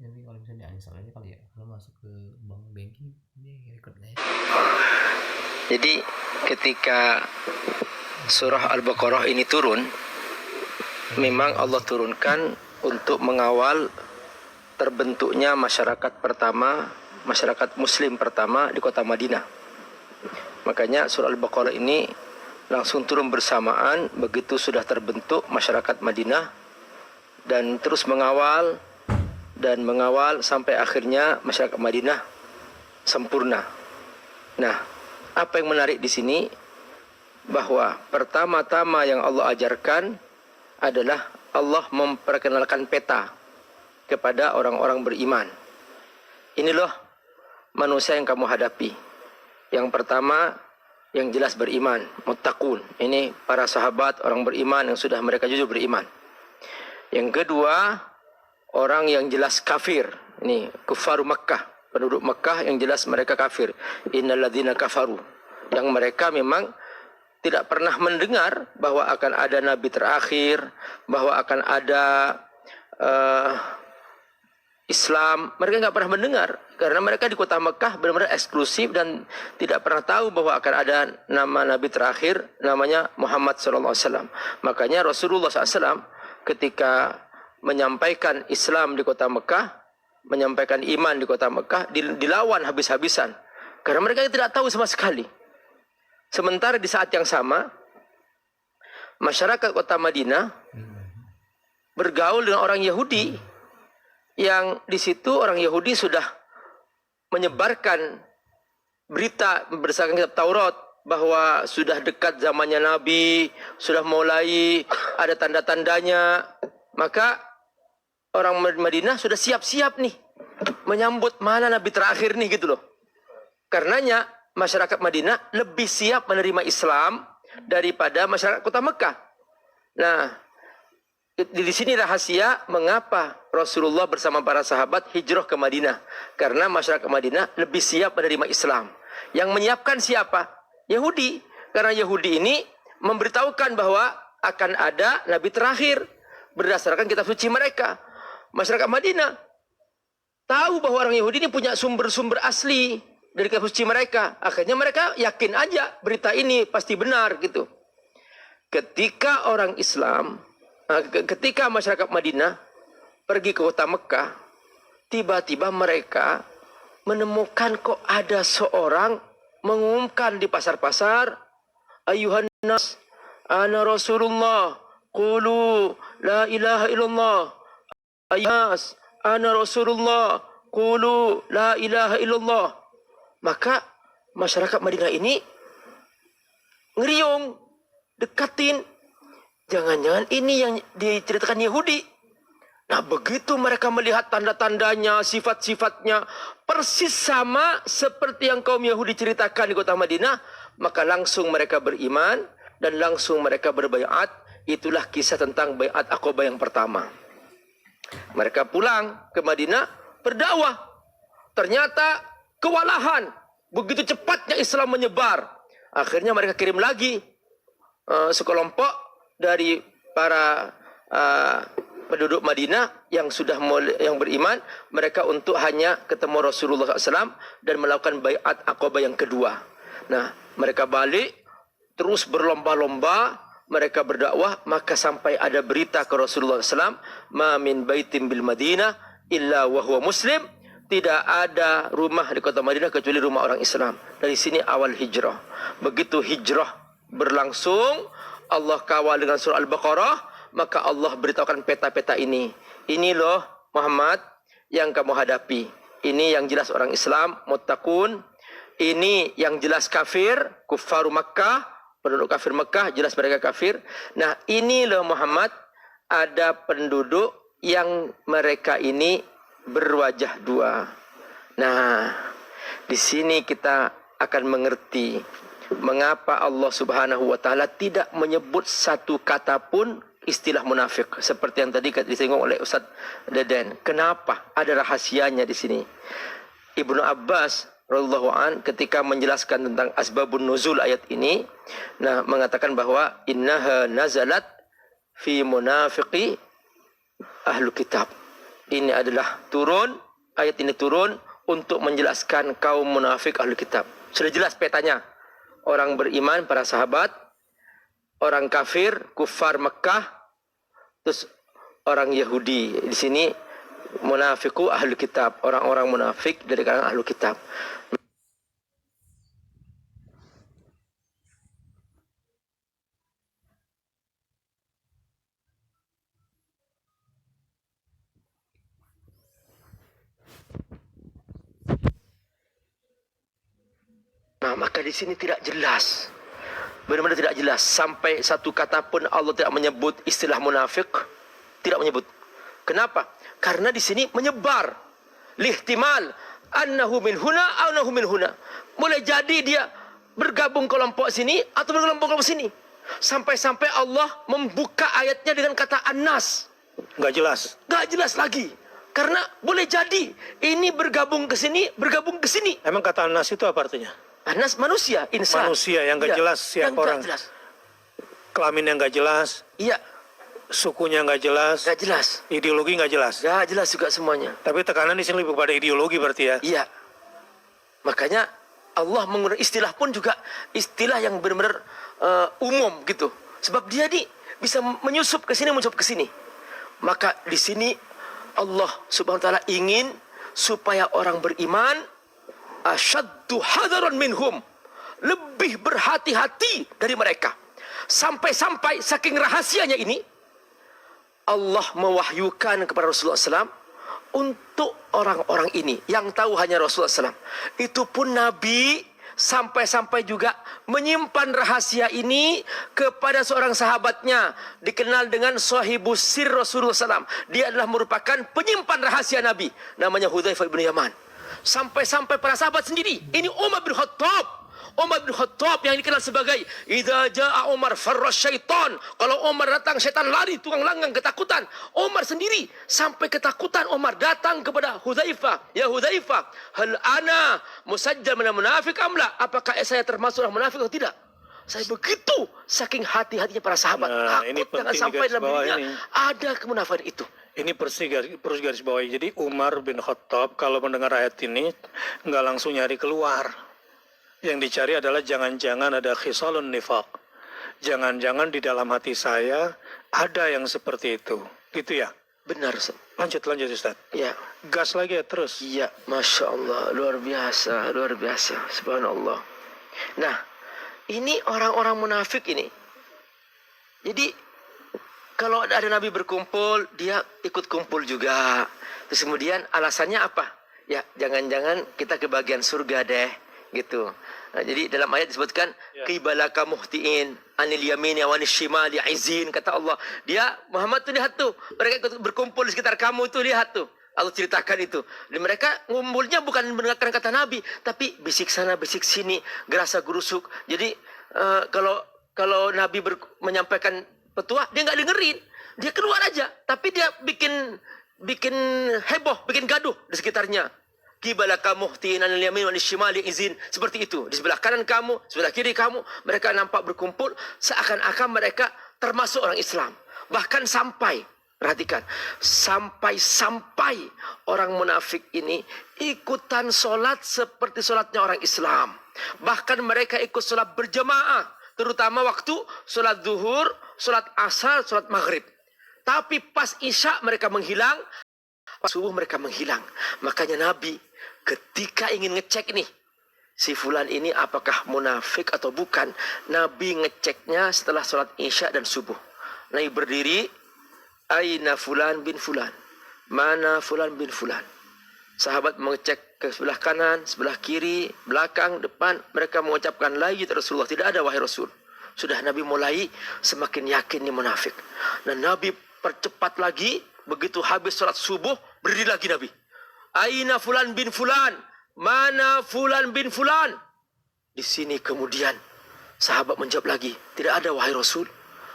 Ini kalau misalnya uninstall aja kali ya, kalau masuk ke bank banking ini record nggak ya? Jadi ketika surah Al-Baqarah ini turun, memang Allah turunkan untuk mengawal terbentuknya masyarakat pertama, masyarakat muslim pertama di kota Madinah. Makanya surah Al-Baqarah ini langsung turun bersamaan begitu sudah terbentuk masyarakat Madinah, dan terus mengawal sampai akhirnya masyarakat Madinah sempurna. Nah, apa yang menarik di sini bahwa pertama-tama yang Allah ajarkan adalah Allah memperkenalkan peta kepada orang-orang beriman. Ini loh manusia yang kamu hadapi. Yang pertama, yang jelas beriman, muttaqun. Ini para sahabat orang beriman yang sudah mereka jujur beriman. Yang kedua, orang yang jelas kafir. Ini kufaru Makkah, penduduk Makkah yang jelas mereka kafir. Innalladzina kafaru, yang mereka memang tidak pernah mendengar bahwa akan ada nabi terakhir, bahwa akan ada Islam. Mereka nggak pernah mendengar karena mereka di kota Mekah benar-benar eksklusif dan tidak pernah tahu bahwa akan ada nama nabi terakhir namanya Muhammad SAW. Makanya Rasulullah SAW ketika menyampaikan Islam di kota Mekah, menyampaikan iman di kota Mekah, dilawan habis-habisan karena mereka tidak tahu sama sekali. Sementara di saat yang sama, masyarakat kota Madinah bergaul dengan orang Yahudi, yang di situ orang Yahudi sudah menyebarkan berita berdasarkan kitab Taurat bahwa sudah dekat zamannya Nabi, sudah mulai ada tanda-tandanya. Maka orang Madinah sudah siap-siap nih menyambut mana Nabi terakhir nih gitu loh. Karenanya masyarakat Madinah lebih siap menerima Islam daripada masyarakat kota Mekah. Nah, di sini rahasia mengapa Rasulullah bersama para sahabat hijrah ke Madinah. Karena masyarakat Madinah lebih siap menerima Islam. Yang menyiapkan siapa? Yahudi. Karena Yahudi ini memberitahukan bahwa akan ada Nabi terakhir berdasarkan kitab suci mereka. Masyarakat Madinah tahu bahwa orang Yahudi ini punya sumber-sumber asli dari kitab suci mereka. Akhirnya mereka yakin aja berita ini pasti benar gitu. Ketika orang Islam, ketika masyarakat Madinah pergi ke kota Mekah, tiba-tiba mereka menemukan kok ada seorang mengumumkan di pasar-pasar, ayuhan nas, ana Rasulullah, qulu la ilaha illallah. Ayas, ana Rasulullah, qulu la ilaha illallah. Maka masyarakat Madinah ini ngeriung, dekatin. Jangan-jangan ini yang diceritakan Yahudi. Nah, begitu mereka melihat tanda-tandanya, sifat-sifatnya persis sama seperti yang kaum Yahudi ceritakan di kota Madinah, maka langsung mereka beriman dan langsung mereka berbaiat. Itulah kisah tentang baiat Aqabah yang pertama. Mereka pulang ke Madinah berdakwah. Ternyata kewalahan. Begitu cepatnya Islam menyebar. Akhirnya mereka kirim lagi sekelompok dari para penduduk Madinah yang sudah yang beriman, mereka untuk hanya ketemu Rasulullah SAW dan melakukan baiat Aqabah yang kedua. Nah, mereka balik terus berlomba-lomba, mereka berdakwah, maka sampai ada berita ke Rasulullah SAW, ma min baitin bil Madinah illa wa huwa muslim. Tidak ada rumah di kota Madinah kecuali rumah orang Islam. Dari sini awal hijrah. Begitu hijrah berlangsung, Allah kawal dengan surah Al-Baqarah, maka Allah beritahukan peta-peta ini. Ini loh Muhammad yang kamu hadapi. Ini yang jelas orang Islam, muttaqun. Ini yang jelas kafir, kufaru Makkah, penduduk kafir Makkah, jelas mereka kafir. Nah, ini loh Muhammad, ada penduduk yang mereka ini berwajah dua. Nah, di sini kita akan mengerti mengapa Allah Subhanahu wa taala tidak menyebut satu kata pun istilah munafik seperti yang tadi disinggung oleh Ustaz Deden. Kenapa? Ada rahasianya di sini. Ibnu Abbas radhiyallahu an ketika menjelaskan tentang asbabun nuzul ayat ini, nah mengatakan bahwa innaha nazalat fi munafiqi ahlu kitab. ini adalah ayat ini turun untuk menjelaskan kaum munafik ahli kitab. Sudah jelas petanya. Orang beriman, para sahabat, orang kafir, kufar Mekah, terus orang Yahudi. Di sini munafiku ahli kitab, orang-orang munafik dari kalangan ahli kitab. Nah, maka di sini tidak jelas. Benar-benar tidak jelas. Sampai satu kata pun Allah tidak menyebut istilah munafik. Tidak menyebut. Kenapa? Karena di sini menyebar. Lihtimal annahu min huna annahu min huna. Boleh jadi dia bergabung kelompok sini atau bergabung kelompok sini. Sampai-sampai Allah membuka ayatnya dengan kata An-Nas. Nggak jelas. Nggak jelas lagi. Karena boleh jadi ini bergabung ke sini, bergabung ke sini. Emang kata Anas itu apa artinya? Anas manusia, insan. Manusia yang nggak jelas siapa orang. Jelas. Kelamin yang nggak jelas. Iya. Sukunya nggak jelas. Nggak jelas. Ideologi nggak jelas. Nggak jelas juga semuanya. Tapi tekanan di sini lebih pada ideologi berarti ya. Iya. Makanya Allah menggunakan istilah pun juga istilah yang benar-benar umum gitu. Sebab dia nih bisa menyusup ke sini, menyusup ke sini. Maka di sini Allah Subhanahu wa taala ingin supaya orang beriman asyaddu hadaran minhum, lebih berhati-hati dari mereka. Sampai-sampai saking rahasianya ini Allah mewahyukan kepada Rasulullah SAW untuk orang-orang ini yang tahu hanya Rasulullah SAW. Itu pun Nabi sampai-sampai juga menyimpan rahasia ini kepada seorang sahabatnya dikenal dengan Sahibus Sir Rasulullah SAW. Dia adalah merupakan penyimpan rahasia Nabi, namanya Hudzaifah bin Yaman. Sampai-sampai para sahabat sendiri. Ini Umar bin Khattab. Umar bin Khattab yang dikenal sebagai idza jaa Umar farra syaitan. Kalau Umar datang, syaitan lari tukang langgang ketakutan. Umar sendiri sampai ketakutan. Umar datang kepada Hudzaifah. Ya Hudzaifah, hal ana musajjal min munafik amla? Apakah saya termasuk orang munafik atau tidak? Saya begitu saking hati-hatinya para sahabat. Nah, ini takut jangan sampai dalam dirinya ada kemunafikan itu. Ini perlu garis bawahi. Jadi Umar bin Khattab kalau mendengar ayat ini nggak langsung nyari keluar. Yang dicari adalah jangan-jangan ada khisalun nifaq. Jangan-jangan di dalam hati saya ada yang seperti itu. Gitu ya? Benar. Lanjut Ustaz. Ya. Gas lagi ya terus. Iya, Masya Allah. Luar biasa. Subhanallah. Nah, ini orang-orang munafik ini. Jadi kalau ada Nabi berkumpul, dia ikut kumpul juga. Terus kemudian alasannya apa? Ya, jangan-jangan kita ke bagian surga deh, gitu. Nah, jadi dalam ayat disebutkan qibalaka muhtiin anil yamini wa shimali izin, kata Allah. Dia Muhammad tuh lihat tuh, mereka ikut berkumpul di sekitar kamu tuh, lihat tuh. Allah ceritakan itu. Dan mereka ngumpulnya bukan mendengarkan kata Nabi, tapi bisik sana, bisik sini, gerasa gerusuk. Jadi kalau Nabi menyampaikan petua, dia nggak dengerin, dia keluar aja, tapi dia bikin heboh, bikin gaduh di sekitarnya. Qibalaka muhtiin anil yamin wa shimali izin, seperti itu. Di sebelah kanan kamu, sebelah kiri kamu, mereka nampak berkumpul seakan-akan mereka termasuk orang Islam. Bahkan sampai, perhatikan, sampai orang munafik ini ikutan sholat seperti sholatnya orang Islam. Bahkan mereka ikut sholat berjamaah, terutama waktu sholat zuhur, sholat asar, sholat maghrib. Tapi pas isya mereka menghilang, pas subuh mereka menghilang. Makanya Nabi ketika ingin ngecek nih, si fulan ini apakah munafik atau bukan, Nabi ngeceknya setelah sholat isya dan subuh. Nabi berdiri, aina fulan bin fulan, mana fulan bin fulan. Sahabat mengecek ke sebelah kanan, sebelah kiri, belakang, depan. Mereka mengucapkan la ilaha Rasulullah, tidak ada wahai Rasul. Sudah Nabi mulai semakin yakin ini munafik. Dan Nabi percepat lagi, begitu habis sholat subuh, berdiri lagi Nabi. Aina fulan bin fulan, mana fulan bin fulan. Di sini kemudian sahabat menjawab lagi, tidak ada wahai Rasul.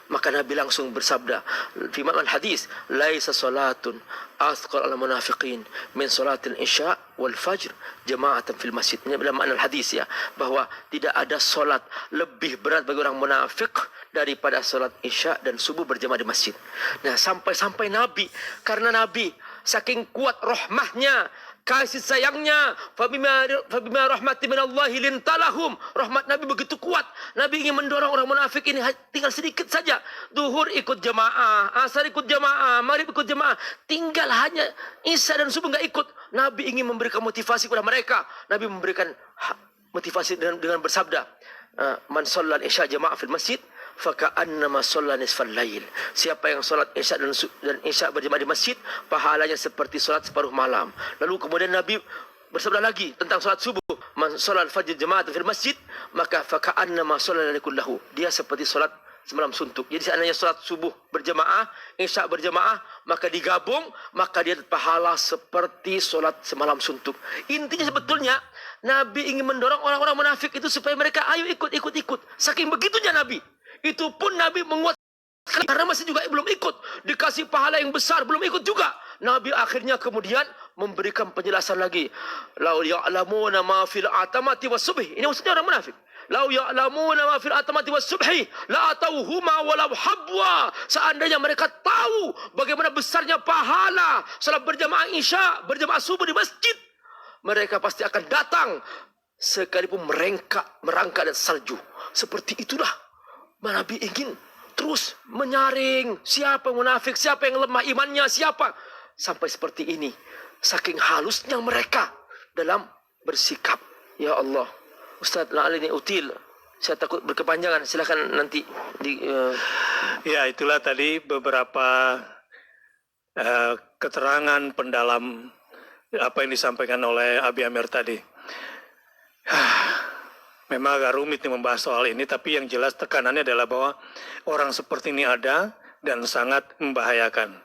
Maka Nabi langsung bersabda, fi ma'al hadis, laisa salatun asqal al munafiqin min salatil isya wal fajr jama'atan fil masjid. Ini dalam makna hadis ya, bahwa tidak ada solat lebih berat bagi orang munafik daripada solat isya dan subuh berjamaah di masjid. Nah, sampai-sampai Nabi, karena Nabi saking kuat rahmahnya, kasih sayangnya. Fabima rahmati minallahi lintalahum. Rahmat Nabi begitu kuat. Nabi ingin mendorong orang munafik ini tinggal sedikit saja. Duhur ikut jamaah, asar ikut jamaah, maghrib ikut jamaah. Tinggal hanya isya dan subuh nggak ikut. Nabi ingin memberikan motivasi kepada mereka. Nabi memberikan motivasi dengan bersabda, man shallal isya jamaah fil masjid faka'annama shalla nisfal lail. Siapa yang salat isya dan isya berjamaah di masjid, pahalanya seperti salat separuh malam. Lalu kemudian Nabi bersabda lagi tentang salat subuh, man shallal fajr jama'atan fil masjid maka faka'annama shalla lail kullahu. Dia seperti salat semalam suntuk. Jadi seandainya salat subuh berjamaah, isya berjamaah, maka digabung, maka dia pahala seperti salat semalam suntuk. Intinya sebetulnya Nabi ingin mendorong orang-orang munafik itu supaya mereka ayo ikut. Saking begitunya Nabi. Itu pun Nabi menguatkan karena masih juga belum ikut. Dikasih pahala yang besar, belum ikut juga. Nabi akhirnya kemudian memberikan penjelasan lagi. Lau ya'lamuna ma fil atamati was subhi. Ini maksudnya orang munafik. Lau ya'lamuna ma fil atamati was subhi la atauhuma walau habwa. Seandainya mereka tahu bagaimana besarnya pahala salat berjamaah isya, berjamaah subuh di masjid, mereka pasti akan datang sekalipun merangkak dan salju. Seperti itulah Nabi ingin terus menyaring siapa yang munafik, siapa yang lemah imannya, siapa. Sampai seperti ini. Saking halusnya mereka dalam bersikap. Ya Allah. Ustaz La'al ini util. Saya takut berkepanjangan. Silakan nanti. Ya, itulah tadi beberapa keterangan pendalam apa yang disampaikan oleh Abi Amir tadi. Memang agak rumit nih membahas soal ini, tapi yang jelas tekanannya adalah bahwa orang seperti ini ada dan sangat membahayakan.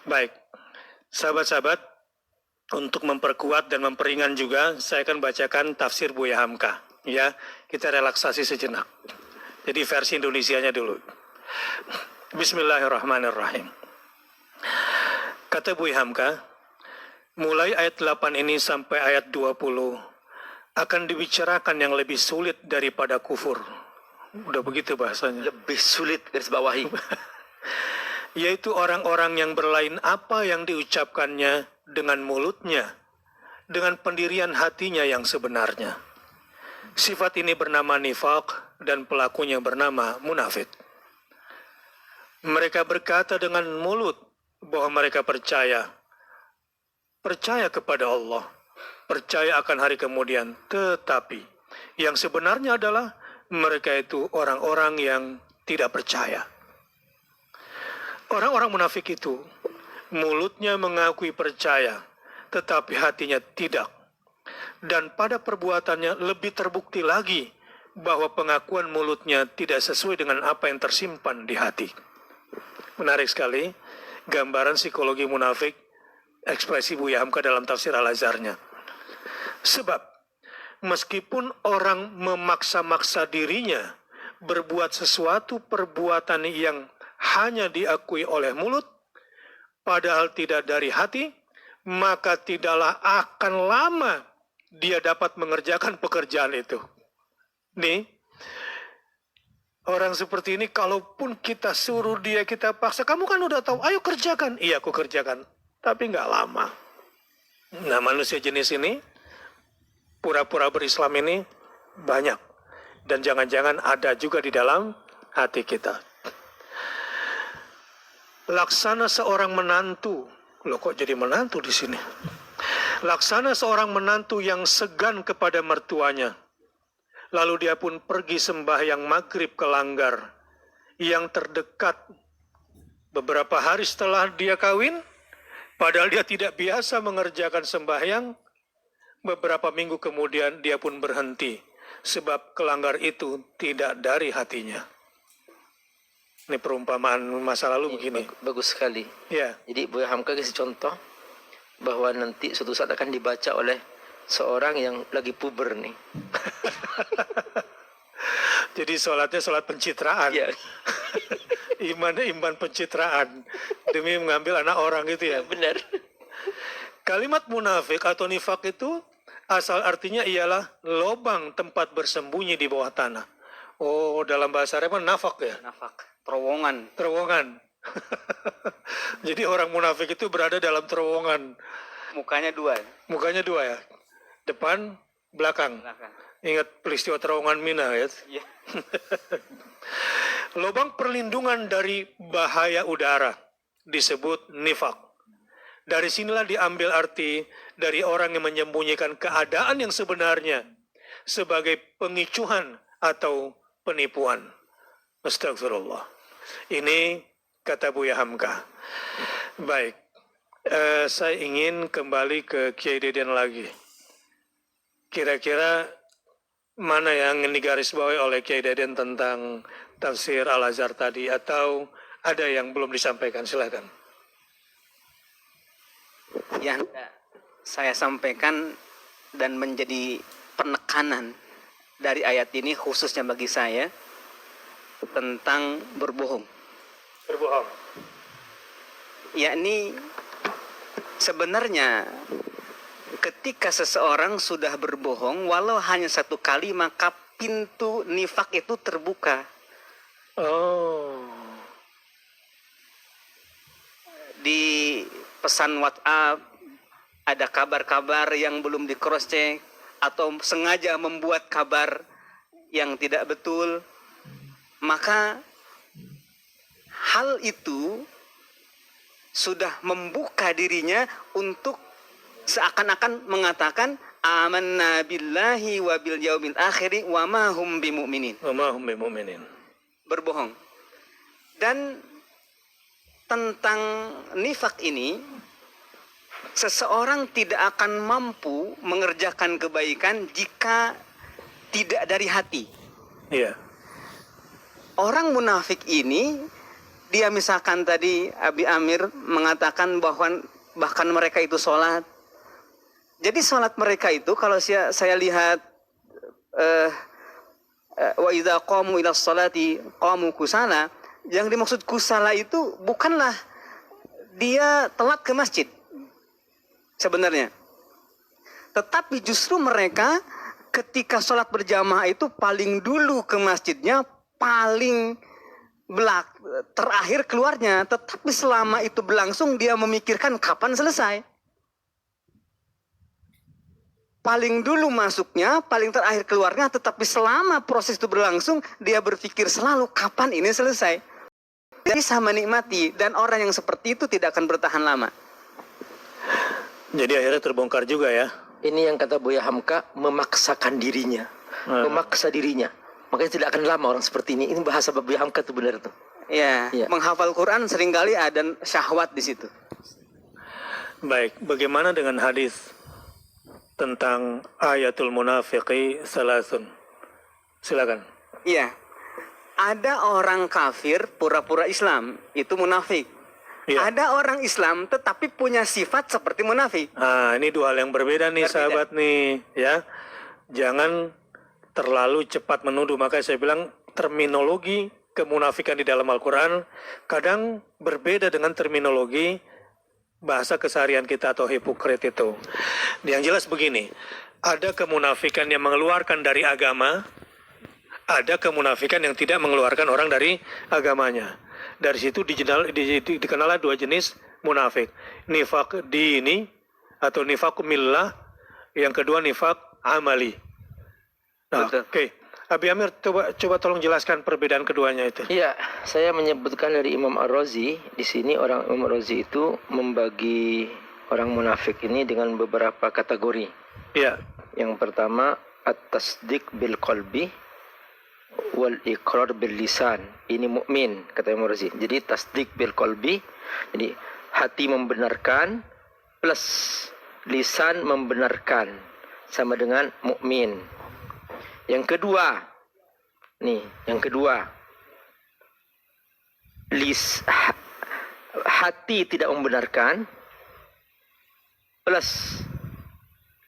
Baik, sahabat-sahabat, untuk memperkuat dan memperingan juga, saya akan bacakan tafsir Buya Hamka. Ya, kita relaksasi sejenak. Jadi versi Indonesianya dulu. Bismillahirrahmanirrahim. Kata Buya Hamka, mulai ayat 8 ini sampai ayat 20 akan dibicarakan yang lebih sulit daripada kufur. Udah begitu bahasanya. Lebih sulit garis bawahi. Yaitu orang-orang yang berlain apa yang diucapkannya dengan mulutnya, dengan pendirian hatinya yang sebenarnya. Sifat ini bernama nifaq dan pelakunya bernama munafik. Mereka berkata dengan mulut bahwa mereka percaya kepada Allah, percaya akan hari kemudian, tetapi yang sebenarnya adalah mereka itu orang-orang yang tidak percaya. Orang-orang munafik itu mulutnya mengakui percaya, tetapi hatinya tidak. Dan pada perbuatannya lebih terbukti lagi bahwa pengakuan mulutnya tidak sesuai dengan apa yang tersimpan di hati. Menarik sekali gambaran psikologi munafik ekspresi Buya Hamka dalam tafsir Al-Azharnya. Sebab meskipun orang memaksa-maksa dirinya berbuat sesuatu perbuatan yang hanya diakui oleh mulut, padahal tidak dari hati, maka tidaklah akan lama dia dapat mengerjakan pekerjaan itu. Nih, orang seperti ini kalaupun kita suruh dia, kita paksa, kamu kan udah tahu, ayo kerjakan. Iya, aku kerjakan. Tapi nggak lama. Nah, manusia jenis ini, pura-pura berislam ini banyak. Dan jangan-jangan ada juga di dalam hati kita. Laksana seorang menantu. Loh, kok jadi menantu di sini? Laksana seorang menantu yang segan kepada mertuanya. Lalu dia pun pergi sembahyang maghrib ke langgar yang terdekat. Beberapa hari setelah dia kawin, padahal dia tidak biasa mengerjakan sembahyang, beberapa minggu kemudian dia pun berhenti. Sebab kelanggar itu tidak dari hatinya. Ini perumpamaan masa lalu begini. Bagus sekali. Ya. Jadi Buya Hamka kasih contoh bahwa nanti suatu saat akan dibaca oleh seorang yang lagi puber nih. Jadi sholatnya sholat pencitraan. Ya. Imannya iman pencitraan. Demi mengambil anak orang gitu ya. Benar. Kalimat munafik atau nifak itu asal artinya ialah lobang tempat bersembunyi di bawah tanah. Oh, dalam bahasa Arab nafak ya? Nafak, terowongan. Terowongan. Jadi orang munafik itu berada dalam terowongan. Mukanya dua. Mukanya dua ya, depan, belakang. Ingat peristiwa terowongan Mina ya. Iya. Lubang perlindungan dari bahaya udara disebut nifak. Dari sinilah diambil arti dari orang yang menyembunyikan keadaan yang sebenarnya sebagai pengicuhan atau penipuan. Astagfirullah. Ini kata Buya Hamka. Baik, saya ingin kembali ke Kiai Deden lagi. Kira-kira mana yang digarisbawahi oleh Kiai Deden tentang tafsir Al-Azhar tadi, atau ada yang belum disampaikan? Silakan. Yang saya sampaikan dan menjadi penekanan dari ayat ini khususnya bagi saya tentang berbohong. Berbohong. Yakni sebenarnya ketika seseorang sudah berbohong walau hanya satu kali, maka pintu nifak itu terbuka. Oh. Di pesan WhatsApp ada kabar-kabar yang belum di cross check atau sengaja membuat kabar yang tidak betul, maka hal itu sudah membuka dirinya untuk seakan-akan mengatakan amanna billahi wa bil yaumil akhir wa ma hum bimu'minin. Wa ma hum bimu'minin. Berbohong. Dan tentang nifak ini, seseorang tidak akan mampu mengerjakan kebaikan jika tidak dari hati. Iya. Orang munafik ini, dia misalkan tadi Abi Amir mengatakan bahwa bahkan mereka itu sholat. Jadi sholat mereka itu kalau saya lihat wa idza qamu ila sholati qamu kusala, yang dimaksud kusala itu bukanlah dia telat ke masjid sebenarnya. Tetapi justru mereka ketika sholat berjamaah itu paling dulu ke masjidnya, paling terakhir keluarnya. Tetapi selama itu berlangsung dia memikirkan kapan selesai. Paling dulu masuknya, paling terakhir keluarnya, tetapi selama proses itu berlangsung dia berpikir selalu kapan ini selesai. Dia bisa menikmati, dan orang yang seperti itu tidak akan bertahan lama. Jadi akhirnya terbongkar juga ya. Ini yang kata Buya Hamka, memaksakan dirinya. Memaksa dirinya. Makanya tidak akan lama orang seperti ini. Ini bahasa Buya Hamka itu benar tuh. Ya, Ya. menghafal Quran seringkali ada syahwat di situ. Baik, bagaimana dengan hadis tentang ayatul munafiqi salasun? Silakan. Iya. Ada orang kafir pura-pura Islam, itu munafik. Iya. Ada orang Islam tetapi punya sifat seperti munafik. Nah, ini dua hal yang berbeda nih, Berbeda. sahabat nih, ya. Jangan terlalu cepat menuduh. Maka saya bilang terminologi kemunafikan di dalam Al-Quran kadang berbeda dengan terminologi bahasa keseharian kita atau hipokrit itu. Yang jelas begini, ada kemunafikan yang mengeluarkan dari agama, ada kemunafikan yang tidak mengeluarkan orang dari agamanya. Dari situ dikenallah dua jenis munafik. Nifak dini atau nifak millah, yang kedua nifak amali. Nah, Betul. oke. Abi Amir, coba tolong jelaskan perbedaan keduanya itu. Iya, saya menyebutkan dari Imam Ar-Razi. Di sini orang Imam Ar-Razi itu membagi orang munafik ini dengan beberapa kategori. Iya. Yang pertama, at-tasdiq bil qalbi wal iqrar bil lisan. Ini mukmin, kata Imam Ar-Razi. Jadi tasdiq bil qalbi, jadi hati membenarkan plus lisan membenarkan, sama dengan mukmin. Yang kedua, hati tidak membenarkan plus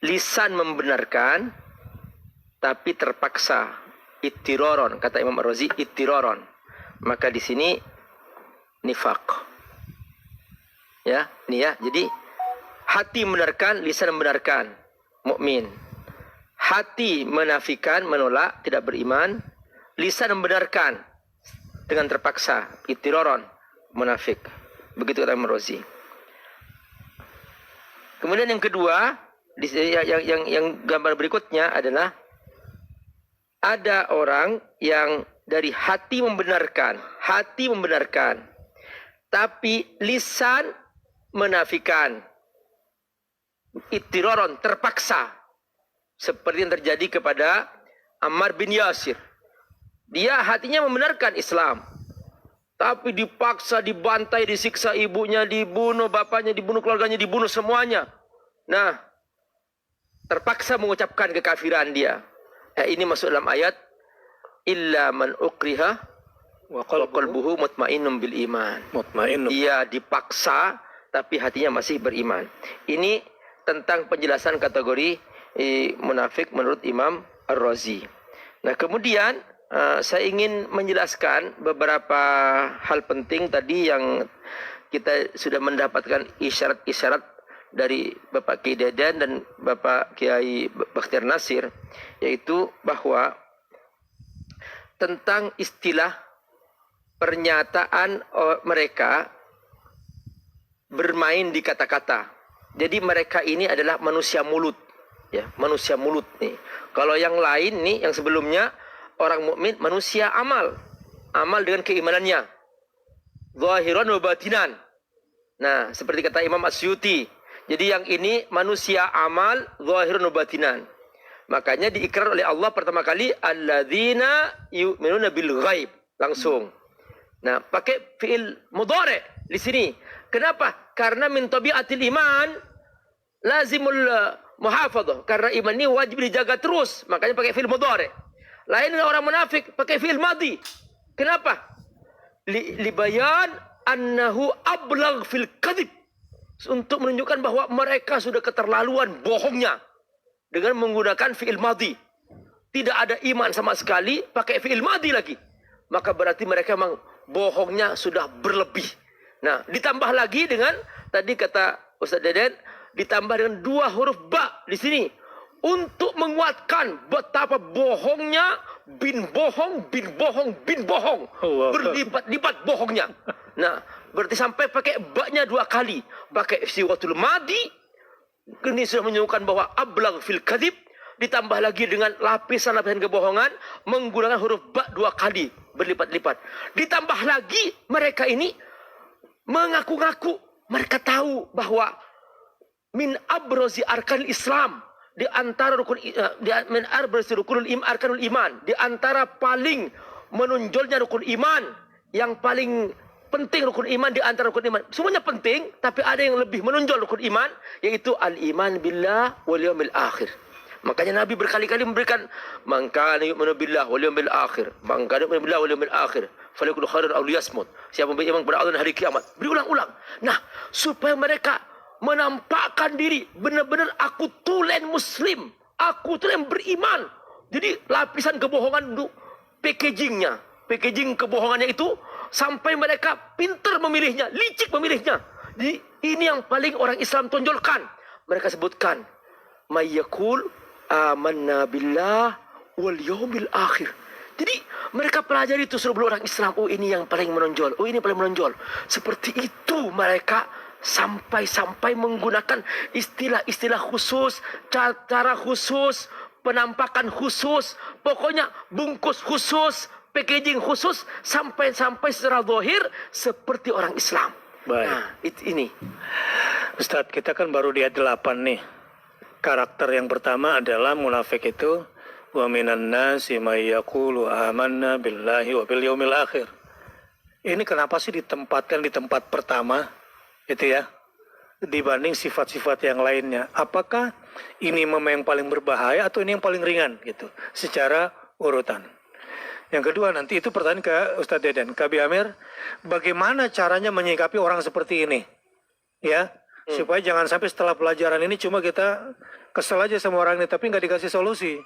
lisan membenarkan tapi terpaksa, ittiroron, kata Imam Ar-Razi, ittiroron. Maka di sini nifak. Ya, ini ya. Jadi hati membenarkan, lisan membenarkan, mukmin. Hati menafikan, menolak, tidak beriman. Lisan membenarkan dengan terpaksa, ittiroron, munafik. Begitu kata Imam Razi. Kemudian yang kedua, yang gambar berikutnya adalah ada orang yang dari hati membenarkan, tapi lisan menafikan. Ittiraron, terpaksa. Seperti yang terjadi kepada Ammar bin Yasir. Dia hatinya membenarkan Islam, tapi dipaksa, dibantai, disiksa, ibunya dibunuh, bapaknya dibunuh, keluarganya dibunuh, semuanya. Nah, terpaksa mengucapkan kekafiran dia. Ini masuk dalam ayat illa man ukriha wa qalbuhu mutmainnun bil iman. Dia dipaksa tapi hatinya masih beriman. Ini tentang penjelasan kategori munafik menurut Imam Ar-Razi. Nah, kemudian saya ingin menjelaskan beberapa hal penting tadi yang kita sudah mendapatkan isyarat-isyarat dari Bapak Kiai Deden dan Bapak Kiai Bakhtiar Nasir, yaitu bahwa tentang istilah pernyataan mereka bermain di kata-kata. Jadi mereka ini adalah manusia mulut, ya, manusia mulut nih. Kalau yang lain nih, yang sebelumnya orang mukmin manusia amal dengan keimanannya, zahiran wa batinan. Nah, seperti kata Imam Asyuti. Jadi yang ini manusia amal, zahiran wa batinan. Makanya diikrar oleh Allah pertama kali alladzina yu'minuna bil ghaib, langsung. Nah, pakai fi'il mudhari di sini. Kenapa? Karena min tabiatil iman lazimul muhafadzah. Karena iman ini wajib dijaga terus, makanya pakai fi'il mudhari. Lain dengan orang munafik pakai fi'il madhi. Kenapa? Libayan annahu ablagh fil kadhib. Untuk menunjukkan bahwa mereka sudah keterlaluan bohongnya dengan menggunakan fi'il madhi. Tidak ada iman sama sekali, pakai fi'il madhi lagi. Maka berarti mereka memang bohongnya sudah berlebih. Nah, ditambah lagi dengan tadi kata Ustaz Deden, ditambah dengan 2 huruf ba di sini untuk menguatkan betapa bohongnya bin bohong. Berlipat-lipat bohongnya. Nah, berarti sampai pakai ba-nya 2 kali, pakai siwatul madi. Ini sudah menunjukkan bahwa ablagh fil kadhib, ditambah lagi dengan lapisan-lapisan kebohongan menggunakan huruf ba 2 kali berlipat-lipat. Ditambah lagi mereka ini mengaku-ngaku mereka tahu bahwa min abrazi arkanil Islam, di antara rukun min abrazi rukunul arkanul iman, di antara paling menonjolnya rukun iman, yang paling penting rukun iman di antara rukun iman. Semuanya penting, tapi ada yang lebih menonjol rukun iman, yaitu al-iman billah wal yaumil akhir. Makanya Nabi berkali-kali memberikan man kana yu'minu billah wal yaumil akhir, man kana yu'minu billah wal yaumil akhir falyakul khairan aw liyasmut. Siapa beriman kepada Allah dan hari kiamat, berulang-ulang. Nah, supaya mereka menampakkan diri benar-benar aku tulen muslim, aku tulen beriman. Jadi lapisan kebohongan itu packaging kebohongannya itu sampai mereka pintar memilihnya, licik memilihnya. Jadi ini yang paling orang Islam tonjolkan. Mereka sebutkan mayyakul amanna billah wal yaumil akhir. Jadi mereka pelajari itu seluruh orang Islam. Oh, ini yang paling menonjol. Oh, ini paling menonjol. Seperti itu mereka sampai menggunakan istilah-istilah khusus, cara khusus, penampakan khusus, pokoknya bungkus khusus, packaging khusus, sampai secara zahir seperti orang Islam. Baik. Nah, ini. Ustadz, kita kan baru di ayat 8 nih. Karakter yang pertama adalah munafik itu wa minan nasi may yaqulu amanna billahi wa bil yaumil akhir. Ini kenapa sih ditempatkan di tempat pertama itu ya, dibanding sifat-sifat yang lainnya? Apakah ini memang yang paling berbahaya atau ini yang paling ringan gitu secara urutan? Yang kedua, nanti itu pertanyaan ke Ustadz Deden, Kabi Amir, bagaimana caranya menyikapi orang seperti ini? Ya, supaya jangan sampai setelah pelajaran ini cuma kita kesel aja sama orang ini tapi nggak dikasih solusi.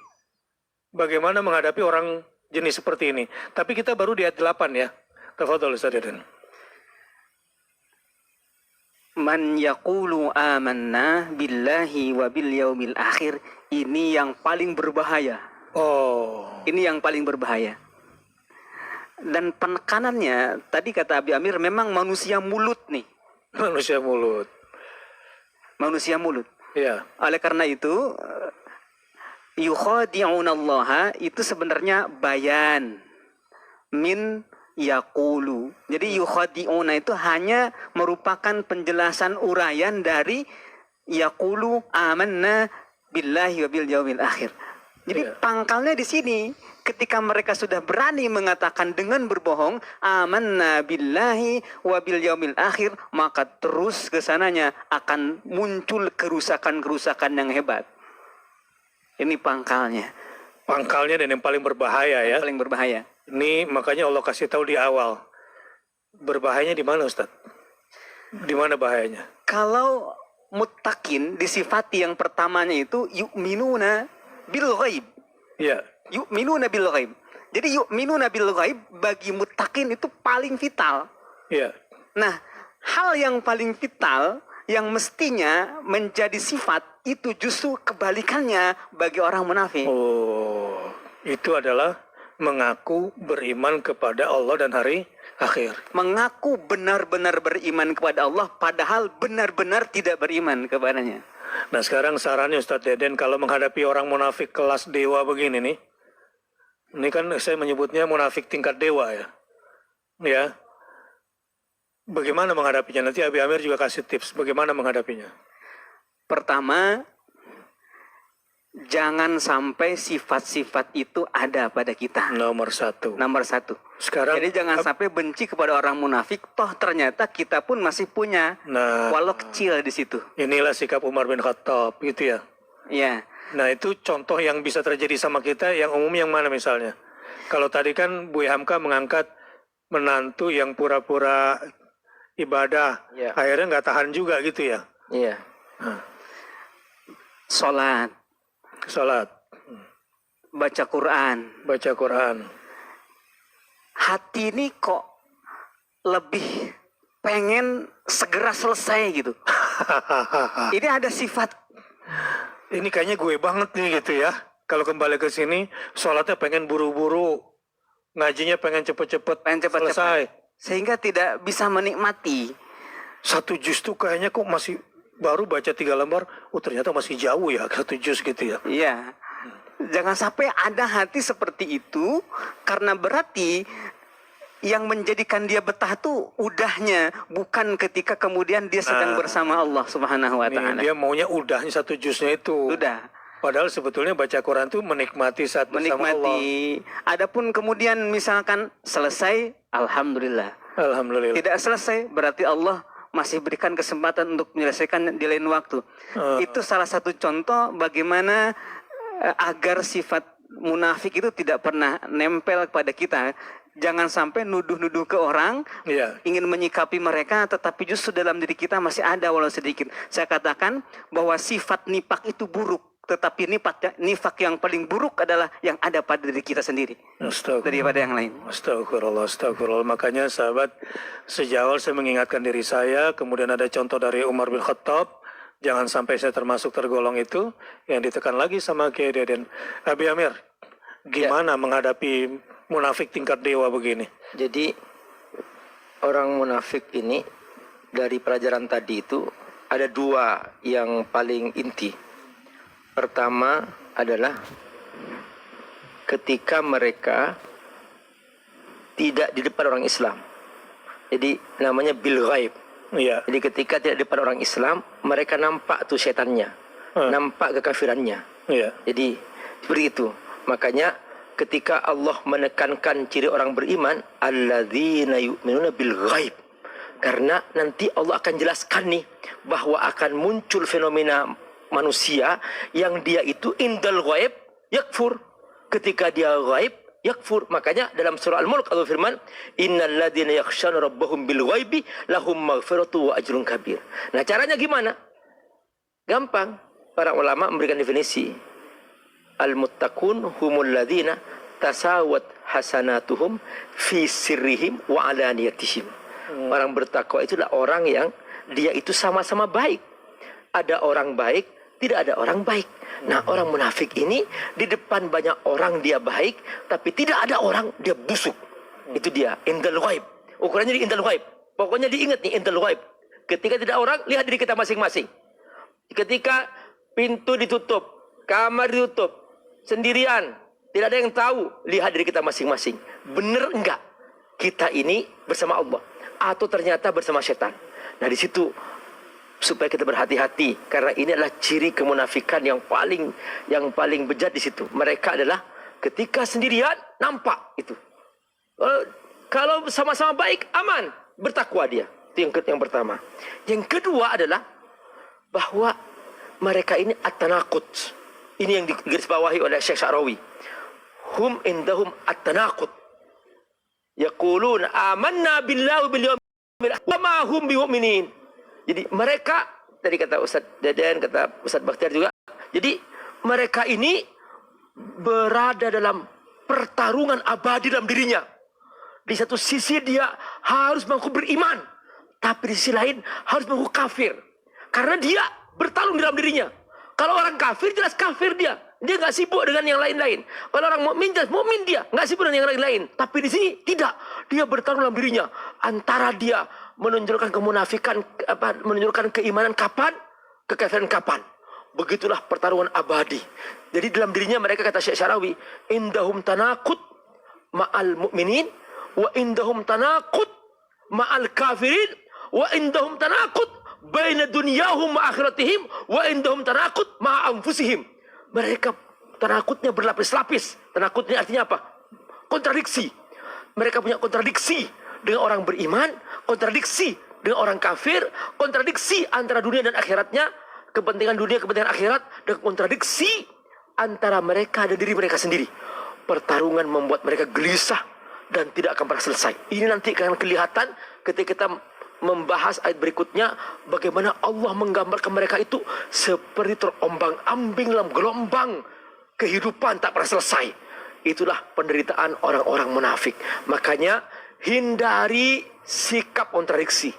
Bagaimana menghadapi orang jenis seperti ini? Tapi kita baru di ayat 8 ya. Tafadhol Ustaz Deden. Man yaqulu amanna billahi wa bil yaumil akhir, ini yang paling berbahaya. Oh, Ini yang paling berbahaya. Dan penekanannya, tadi kata Abi Amir, memang manusia mulut nih. Manusia mulut. Manusia mulut. Ya. Oleh karena itu, yukhadi'unallaha itu sebenarnya bayan min yaqulu. Jadi yukhadi'una itu hanya merupakan penjelasan uraian dari yaqulu amanna billahi wa bil yaumil akhir. Jadi pangkalnya di sini, ketika mereka sudah berani mengatakan dengan berbohong, amanna billahi wa bil yaumil akhir, maka terus kesananya akan muncul kerusakan-kerusakan yang hebat. Ini pangkalnya. Pangkalnya dan yang paling berbahaya ya. Paling berbahaya. Ini makanya Allah kasih tahu di awal. Berbahayanya di mana Ustaz? Di mana bahayanya? Kalau muttaqin disifati yang pertamanya itu yu'minuna bil ghaib. Ya. Yu'minuna bil ghaib. Jadi yu'minuna bil ghaib bagi muttaqin itu paling vital. Ya. Nah, hal yang paling vital yang mestinya menjadi sifat itu justru kebalikannya bagi orang munafik. Oh, itu adalah mengaku beriman kepada Allah dan hari akhir. Mengaku benar-benar beriman kepada Allah padahal benar-benar tidak beriman kepadanya. Nah sekarang sarannya Ustadz Deden kalau menghadapi orang munafik kelas dewa begini nih. Ini kan saya menyebutnya munafik tingkat dewa ya. Ya. Bagaimana menghadapinya? Nanti Abi Amir juga kasih tips bagaimana menghadapinya. Pertama, jangan sampai sifat-sifat itu ada pada kita. Nomor satu. Nomor satu. Sekarang, jadi jangan sampai benci kepada orang munafik, toh ternyata kita pun masih punya, walau kecil di situ. Inilah sikap Umar bin Khattab, gitu ya. Iya. Nah itu contoh yang bisa terjadi sama kita, yang umum yang mana misalnya? Kalau tadi kan Bu Hamka mengangkat menantu yang pura-pura ibadah, akhirnya nggak tahan juga gitu ya. Iya. Sholat. Salat, baca Quran. Baca Quran. Hati ini kok lebih pengen segera selesai gitu. Ini ada sifat. Ini kayaknya gue banget nih gitu ya. Kalau kembali ke sini, sholatnya pengen buru-buru, ngajinya pengen cepet-cepet selesai. Sehingga tidak bisa menikmati. Satu juz tuh kayaknya kok masih baru baca 3 lembar, ternyata masih jauh ya satu juz gitu ya. Iya. Jangan sampai ada hati seperti itu, karena berarti yang menjadikan dia betah tuh udahnya, bukan ketika kemudian dia sedang bersama Allah Subhanahu wa taala. Dia maunya udahnya satu juznya itu. Udah. Padahal sebetulnya baca Quran tuh menikmati saat bersama Allah. Adapun kemudian misalkan selesai, alhamdulillah. Alhamdulillah. Tidak selesai, berarti Allah masih berikan kesempatan untuk menyelesaikan di lain waktu. Itu salah satu contoh bagaimana agar sifat munafik itu tidak pernah nempel kepada kita. Jangan sampai nuduh-nuduh ke orang, ingin menyikapi mereka, tetapi justru dalam diri kita masih ada walau sedikit. Saya katakan bahwa sifat nifak itu buruk, tetapi nifak yang paling buruk adalah yang ada pada diri kita sendiri daripada yang lain. Astagfirullah, astagfirullah. Makanya sahabat, sejak awal saya mengingatkan diri saya, kemudian ada contoh dari Umar bin Khattab, jangan sampai saya termasuk tergolong itu, yang ditekan lagi sama Kiai Deden. Abi Amir, gimana menghadapi munafik tingkat dewa begini? Jadi orang munafik ini dari pelajaran tadi itu ada 2 yang paling inti. Pertama adalah ketika mereka tidak di depan orang Islam. Jadi namanya bil ghaib. Iya. Jadi ketika tidak di depan orang Islam, mereka nampak tuh setannya, nampak kekafirannya. Iya. Jadi seperti itu. Makanya ketika Allah menekankan ciri orang beriman, alladzina yu'minuna bil ghaib. Karena nanti Allah akan jelaskan nih bahwa akan muncul fenomena manusia yang dia itu indal ghaib yakfur. Ketika dia ghaib yakfur. Makanya dalam surah Al-Mulk Allah firman, innal ladzina yakhshawna rabbahum bil ghaibi lahum maghfiratu wa ajrun kabir. Nah, caranya gimana? Gampang. Para ulama memberikan definisi. Al-muttaqun humul ladzina tasawat hasanatuhum fi sirrihim wa alaniyatihim. Orang bertakwa itulah orang yang dia itu sama-sama baik. Ada orang baik, tidak ada orang baik. Nah, orang munafik ini di depan banyak orang dia baik, tapi tidak ada orang dia busuk. Itu dia, indal ghaib. Ukurannya di indal ghaib. Pokoknya diingat nih, indal ghaib. Ketika tidak orang, lihat diri kita masing-masing. Ketika pintu ditutup, kamar ditutup, sendirian, tidak ada yang tahu, lihat diri kita masing-masing. Benar enggak kita ini bersama Allah? Atau ternyata bersama setan? Nah di situ supaya kita berhati-hati, karena ini adalah ciri kemunafikan yang paling bejat di situ. Mereka adalah ketika sendirian nampak itu. Kalau sama-sama baik, aman, bertakwa dia. Itu yang pertama. Yang kedua adalah bahwa mereka ini at-tanaqud. Ini yang digarisbawahi oleh Syekh Sya'rawi. Hum indahum at-tanaqud. Yaqulun amanna billahi bil yawmil akhir wa ma hum bimu'minin. Jadi mereka, tadi kata Ustaz Deden, kata Ustaz Bakhtiar juga, jadi mereka ini berada dalam pertarungan abadi dalam dirinya. Di satu sisi dia harus mengaku beriman, tapi di sisi lain harus mengaku kafir. Karena dia bertarung dalam dirinya. Kalau orang kafir, jelas kafir dia. Dia nggak sibuk dengan yang lain-lain. Kalau orang mukmin, jelas mukmin dia, nggak sibuk dengan yang lain-lain. Tapi di sini tidak. Dia bertarung dalam dirinya. Antara dia menunjukkan kemunafikan, menunjukkan keimanan kapan, kekafiran kapan. Begitulah pertarungan abadi. Jadi dalam dirinya mereka, kata Syekh Sya'rawi, indahum tanaqud ma'al mu'minin, wa indahum tanaqud ma'al kafirin, wa indahum tanaqud baina dunyahum wa akhiratihim, wa indahum tanaqud ma'a anfusihim. Mereka tanakutnya berlapis-lapis. Tanakutnya artinya apa? Kontradiksi. Mereka punya kontradiksi dengan orang beriman, kontradiksi dengan orang kafir, kontradiksi antara dunia dan akhiratnya, kepentingan dunia, kepentingan akhirat, dan kontradiksi antara mereka dan diri mereka sendiri. Pertarungan membuat mereka gelisah dan tidak akan pernah selesai. Ini nanti akan kelihatan ketika kita membahas ayat berikutnya, bagaimana Allah menggambarkan mereka itu seperti terombang-ambing dalam gelombang kehidupan tak pernah selesai. Itulah penderitaan orang-orang munafik. Makanya hindari sikap kontradiksi.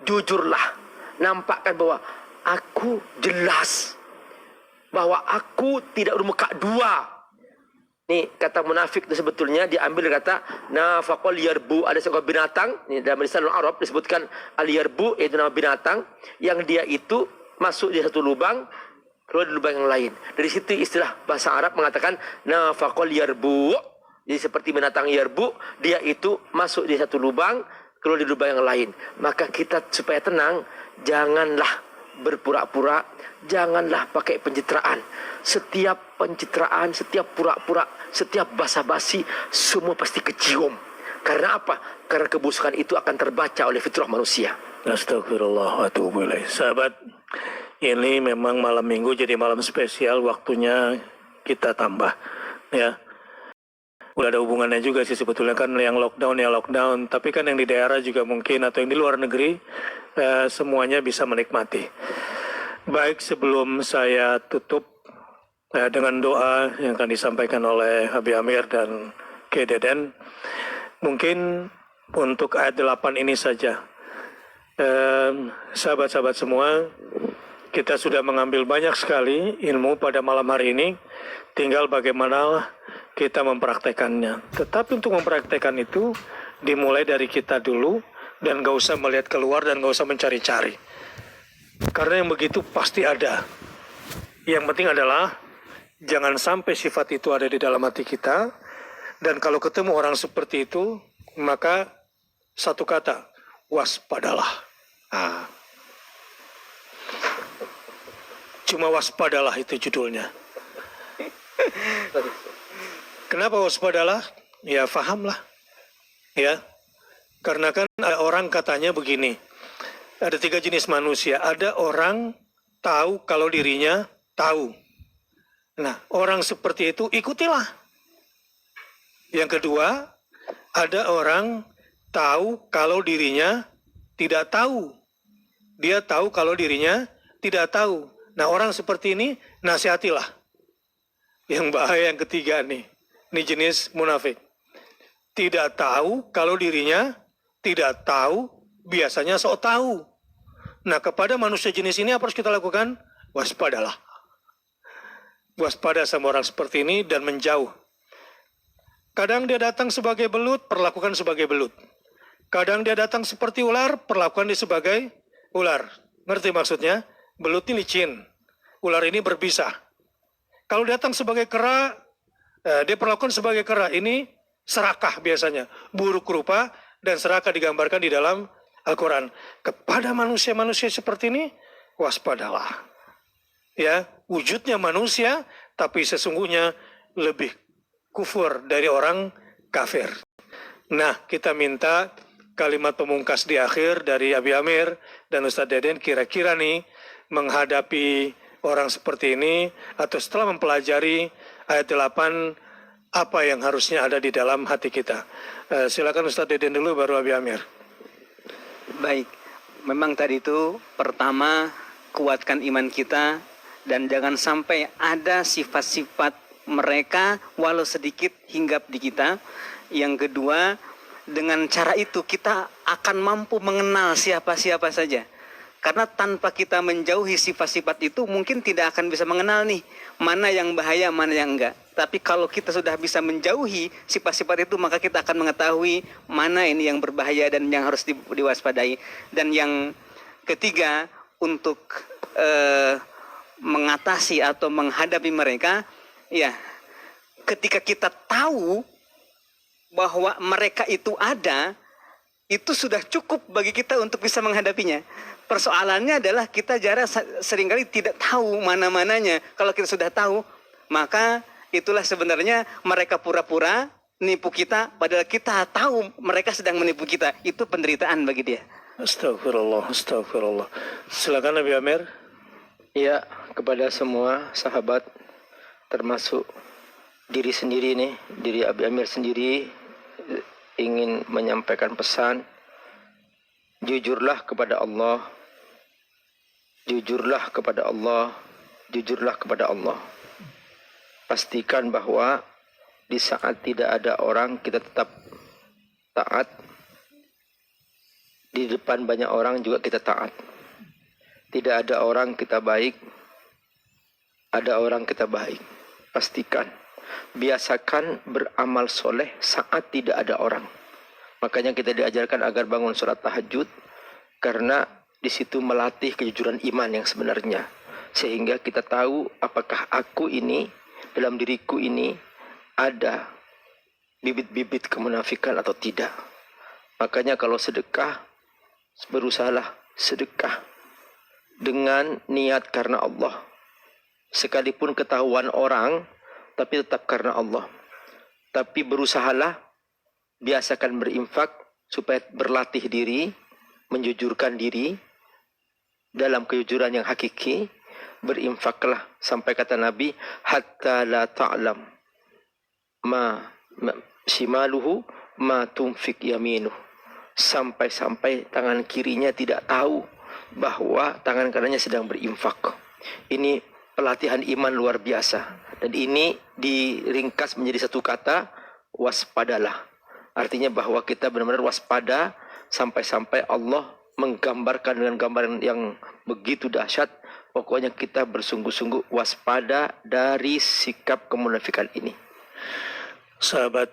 Jujurlah, nampakkan bahwa aku jelas, bahwa aku tidak bermuka dua. Nih kata munafik itu sebetulnya diambil dari kata nafaqal yarbu, ada seekor binatang. Ini dalam lisanul Arab disebutkan al yarbu, itu nama binatang yang dia itu masuk di satu lubang, keluar di lubang yang lain. Dari situ istilah bahasa Arab mengatakan nafaqal yarbu. Jadi seperti binatang yarbu, dia itu masuk di satu lubang, keluar di lubang yang lain. Maka kita supaya tenang, janganlah berpura-pura, janganlah pakai pencitraan. Setiap pencitraan, setiap pura-pura, setiap basa-basi, semua pasti kecium. Karena apa? Karena kebusukan itu akan terbaca oleh fitrah manusia. Astagfirullah wa atubu ilaih. Sahabat, ini memang malam minggu jadi malam spesial, waktunya kita tambah. Ya, udah ada hubungannya juga sih sebetulnya, kan yang lockdown ya lockdown, tapi kan yang di daerah juga mungkin atau yang di luar negeri semuanya bisa menikmati. Baik, sebelum saya tutup dengan doa yang akan disampaikan oleh Habib Amir dan K. Deden, mungkin untuk ayat 8 ini saja. Sahabat-sahabat semua, kita sudah mengambil banyak sekali ilmu pada malam hari ini, tinggal bagaimana kita mempraktekannya. Tetapi untuk mempraktekan itu dimulai dari kita dulu, dan gak usah melihat keluar dan gak usah mencari-cari. Karena yang begitu pasti ada. Yang penting adalah jangan sampai sifat itu ada di dalam hati kita. Dan kalau ketemu orang seperti itu, maka satu kata, waspadalah. Cuma waspadalah itu judulnya. Kenapa waspadalah? Ya fahamlah. Ya, karena kan ada orang katanya begini, ada 3 jenis manusia. Ada orang tahu kalau dirinya tahu. Nah, orang seperti itu ikutilah. Yang kedua, ada orang tahu kalau dirinya tidak tahu. Dia tahu kalau dirinya tidak tahu. Nah, orang seperti ini nasihatilah. Yang bahaya yang ketiga nih, ini jenis munafik. Tidak tahu kalau dirinya tidak tahu, biasanya sok tahu. Nah, kepada manusia jenis ini apa harus kita lakukan? Waspadalah. Waspada sama orang seperti ini dan menjauh. Kadang dia datang sebagai belut, perlakukan sebagai belut. Kadang dia datang seperti ular, perlakukan dia sebagai ular. Ngerti maksudnya? Belut ini licin, ular ini berbisa. Kalau datang sebagai kera, dia perlakukan sebagai kera. Ini serakah biasanya, buruk rupa, dan serakah digambarkan di dalam Al-Quran. Kepada manusia-manusia seperti ini, waspadalah. Ya, wujudnya manusia, tapi sesungguhnya lebih kufur dari orang kafir. Nah, kita minta kalimat pemungkas di akhir dari Abi Amir dan Ustadz Deden, kira-kira nih menghadapi orang seperti ini, atau setelah mempelajari ayat 8, apa yang harusnya ada di dalam hati kita. Silakan Ustadz Deden dulu, baru Abi Amir. Baik, memang tadi itu pertama kuatkan iman kita dan jangan sampai ada sifat-sifat mereka walau sedikit hinggap di kita. Yang kedua, dengan cara itu kita akan mampu mengenal siapa-siapa saja. Karena tanpa kita menjauhi sifat-sifat itu mungkin tidak akan bisa mengenal nih mana yang bahaya, mana yang enggak. Tapi kalau kita sudah bisa menjauhi sifat-sifat itu, maka kita akan mengetahui mana ini yang berbahaya dan yang harus diwaspadai. Dan yang ketiga, untuk mengatasi atau menghadapi mereka, ya, ketika kita tahu bahwa mereka itu ada, itu sudah cukup bagi kita untuk bisa menghadapinya. Persoalannya adalah kita seringkali tidak tahu mana-mananya. Kalau kita sudah tahu, maka itulah sebenarnya mereka pura-pura nipu kita, padahal kita tahu mereka sedang menipu kita. Itu penderitaan bagi dia. Astagfirullah, astagfirullah. Silakan Nabi Amir. Ya, kepada semua sahabat, termasuk diri sendiri nih, diri Abi Amir sendiri, ingin menyampaikan pesan. Jujurlah kepada Allah. Jujurlah kepada Allah. Jujurlah kepada Allah. Pastikan bahwa di saat tidak ada orang, kita tetap taat. Di depan banyak orang juga kita taat. Tidak ada orang kita baik, ada orang kita baik. Pastikan. Biasakan beramal soleh saat tidak ada orang. Makanya kita diajarkan agar bangun sholat tahajud, karena di situ melatih kejujuran iman yang sebenarnya. Sehingga kita tahu apakah aku ini, dalam diriku ini ada bibit-bibit kemunafikan atau tidak. Makanya kalau sedekah, berusahalah sedekah dengan niat karena Allah. Sekalipun ketahuan orang, tapi tetap karena Allah. Tapi berusahalah, biasakan berinfak supaya berlatih diri, menjujurkan diri dalam kejujuran yang hakiki. Berinfaklah sampai kata Nabi, hatta la ta'lam ma shimaluhu ma tunfik yaminuh. Sampai-sampai tangan kirinya tidak tahu bahwa tangan kanannya sedang berinfak. Ini pelatihan iman luar biasa. Dan ini diringkas menjadi satu kata, waspadalah. Artinya bahwa kita benar-benar waspada sampai-sampai Allah menggambarkan dengan gambaran yang begitu dahsyat. Pokoknya kita bersungguh-sungguh waspada dari sikap kemunafikan ini. Sahabat,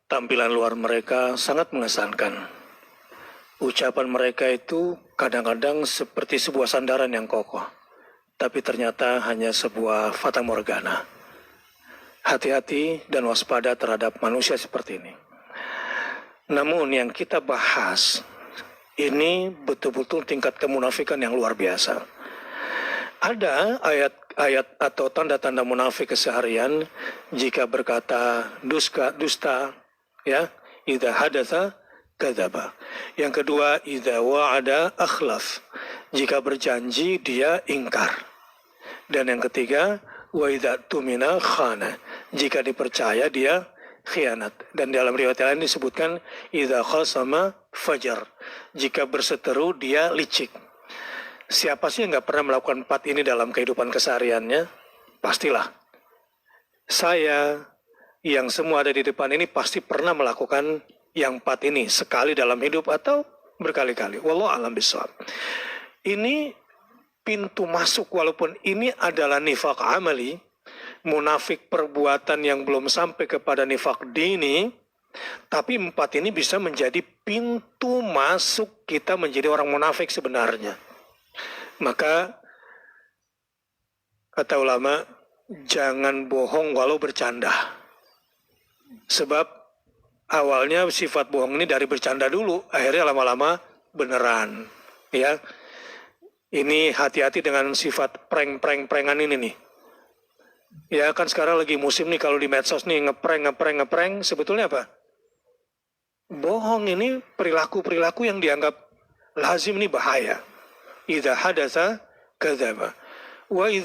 tampilan luar mereka sangat mengesankan. Ucapan mereka itu kadang-kadang seperti sebuah sandaran yang kokoh, tapi ternyata hanya sebuah fata morgana. Hati-hati dan waspada terhadap manusia seperti ini. Namun yang kita bahas ini betul-betul tingkat kemunafikan yang luar biasa. Ada ayat-ayat atau tanda-tanda munafik keseharian. Jika berkata dusta, ya, idza hadatsa kadzaba. Yang kedua, idza wa'ada akhlaf. Jika berjanji dia ingkar. Dan yang ketiga, wa idza tumina khana. Jika dipercaya dia khianat. Dan dalam riwayat lain disebutkan idza khasama fajar. Jika berseteru dia licik. Siapa sih yang nggak pernah melakukan 4 ini dalam kehidupan kesehariannya? Pastilah. Saya yang semua ada di depan ini pasti pernah melakukan yang 4 ini sekali dalam hidup atau berkali-kali. Wallahu a'lam bishawab. Ini pintu masuk, walaupun ini adalah nifaq amali, munafik perbuatan yang belum sampai kepada nifak dini, tapi 4 ini bisa menjadi pintu masuk kita menjadi orang munafik sebenarnya. Maka kata ulama, jangan bohong walau bercanda. Sebab awalnya sifat bohong ini dari bercanda dulu, akhirnya lama-lama beneran. Ya, ini hati-hati dengan sifat prank-prank-prankan ini nih. Ya kan sekarang lagi musim nih kalau di medsos nih ngeprank. Sebetulnya apa? Bohong ini perilaku-perilaku yang dianggap lazim, ini bahaya. Idza hadatsa kadzaba wa idza